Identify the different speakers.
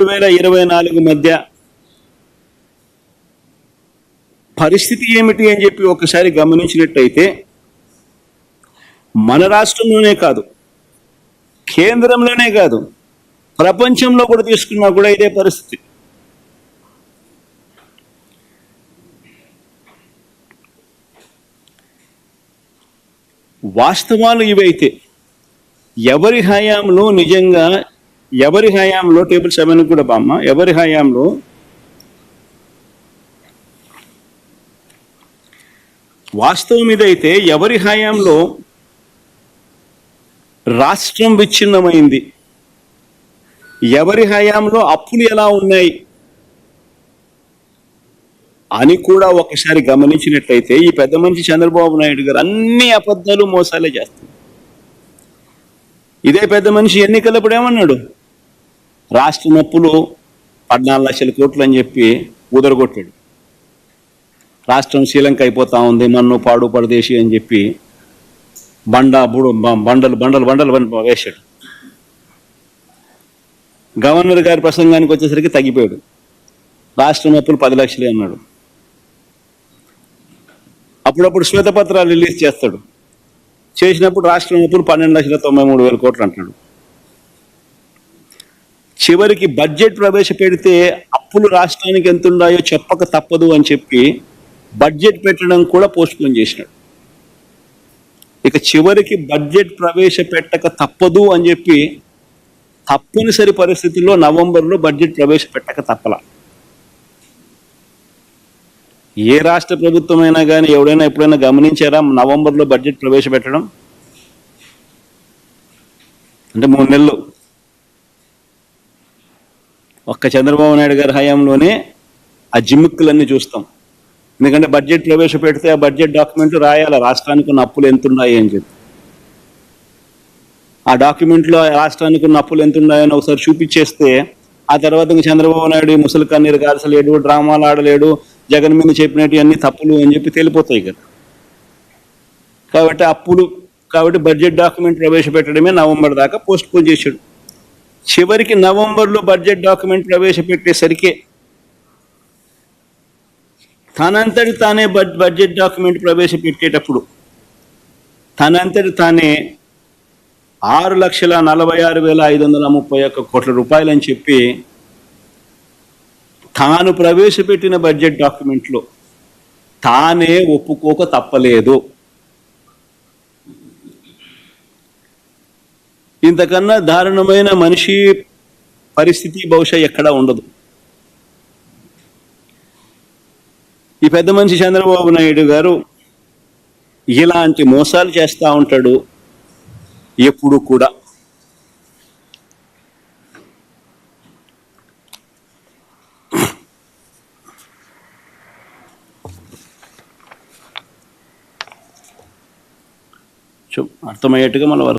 Speaker 1: 2024 మధ్య పరిస్థితి ఏమిటి అని చెప్పి ఒకసారి గమనించినట్టయితే మన రాష్ట్రంలోనే కాదు, కేంద్రంలోనే కాదు, ప్రపంచంలో కూడా తీసుకున్నా కూడా ఇదే పరిస్థితి. వాస్తవాలు ఇవైతే ఎవరి హయాంలో నిజంగా టేబుల్ 7 కూడా బామ్మ, ఎవరి హయాంలో వాస్తవం ఇదైతే ఎవరి హయాంలో రాష్ట్రం విచ్ఛిన్నమైంది, ఎవరి హయాంలో అప్పులు ఎలా ఉన్నాయి అని కూడా ఒకసారి గమనించినట్లయితే ఈ పెద్ద మనిషి చంద్రబాబు నాయుడు గారు అన్ని అబద్ధాలు మోసాలే చేస్తారు. ఇదే పెద్ద మనిషి ఎన్నికలప్పుడు ఏమన్నాడు? రాష్ట్రం అప్పులు 14 లక్షల కోట్లు అని చెప్పి ఊదరగొట్టాడు. రాష్ట్రం శ్రీలంక అయిపోతా ఉంది, మన్ను పాడు పరదేశి అని చెప్పి బండలు వేశాడు. గవర్నర్ గారి ప్రసంగానికి వచ్చేసరికి తగ్గిపోయాడు. రాష్ట్రం అప్పులు 10 లక్షలే అన్నాడు. అప్పుడప్పుడు శ్వేతపత్రాలు రిలీజ్ చేస్తాడు. చేసినప్పుడు రాష్ట్రం అప్పులు 12,93,000 కోట్లు అంటాడు. చివరికి బడ్జెట్ ప్రవేశపెడితే అప్పులు రాష్ట్రానికి ఎంత ఉన్నాయో చెప్పక తప్పదు అని చెప్పి బడ్జెట్ పెట్టడం కూడా పోస్ట్పోన్ చేసినాడు. ఇక చివరికి బడ్జెట్ ప్రవేశపెట్టక తప్పదు అని చెప్పి తప్పనిసరి పరిస్థితుల్లో నవంబర్లో బడ్జెట్ ప్రవేశపెట్టక తప్పల. ఏ రాష్ట్ర ప్రభుత్వమైనా కానీ ఎవడైనా ఎప్పుడైనా గమనించారా నవంబర్లో బడ్జెట్ ప్రవేశపెట్టడం? అంటే 3 నెలలు ఒక్క చంద్రబాబు నాయుడు గారి హయాంలోనే ఆ జిమ్మిక్కులన్నీ చూస్తాం. ఎందుకంటే బడ్జెట్ ప్రవేశపెడితే ఆ బడ్జెట్ డాక్యుమెంట్ రాయాలి, రాష్ట్రానికి ఉన్న అప్పులు ఎంత ఉన్నాయి అని చెప్పి. ఆ డాక్యుమెంట్లో రాష్ట్రానికి ఉన్న అప్పులు ఎంత ఉన్నాయని ఒకసారి చూపించేస్తే ఆ తర్వాత ఇంకా చంద్రబాబు నాయుడు ముసలి కన్నీరు గార్చలేడు, డ్రామాలు ఆడలేడు, జగన్ మీద చెప్పినట్టు అన్ని తప్పులు అని చెప్పి తెలిపోతాయి కదా. కాబట్టి బడ్జెట్ డాక్యుమెంట్ ప్రవేశపెట్టడమే నవంబర్ దాకా పోస్ట్ పోన్ చేశాడు. చివరికి నవంబర్లో బడ్జెట్ డాక్యుమెంట్ ప్రవేశపెట్టేసరికి తనంతటి తానే బడ్జెట్ డాక్యుమెంట్ ప్రవేశపెట్టేటప్పుడు తనంతటి తానే 6,46,531 కోట్ల రూపాయలు అని చెప్పి తాను ప్రవేశపెట్టిన బడ్జెట్ డాక్యుమెంట్లో తానే ఒప్పుకోక తప్పలేదు. ఇంతకన్నా దారుణమైన మనిషి పరిస్థితి బహుశా ఎక్కడా ఉండదు. ఈ పెద్ద మనిషి చంద్రబాబు నాయుడు గారు ఇలాంటి మోసాలు చేస్తూ ఉంటాడు ఎప్పుడు కూడా. అర్థమయ్యేట్టుగా మన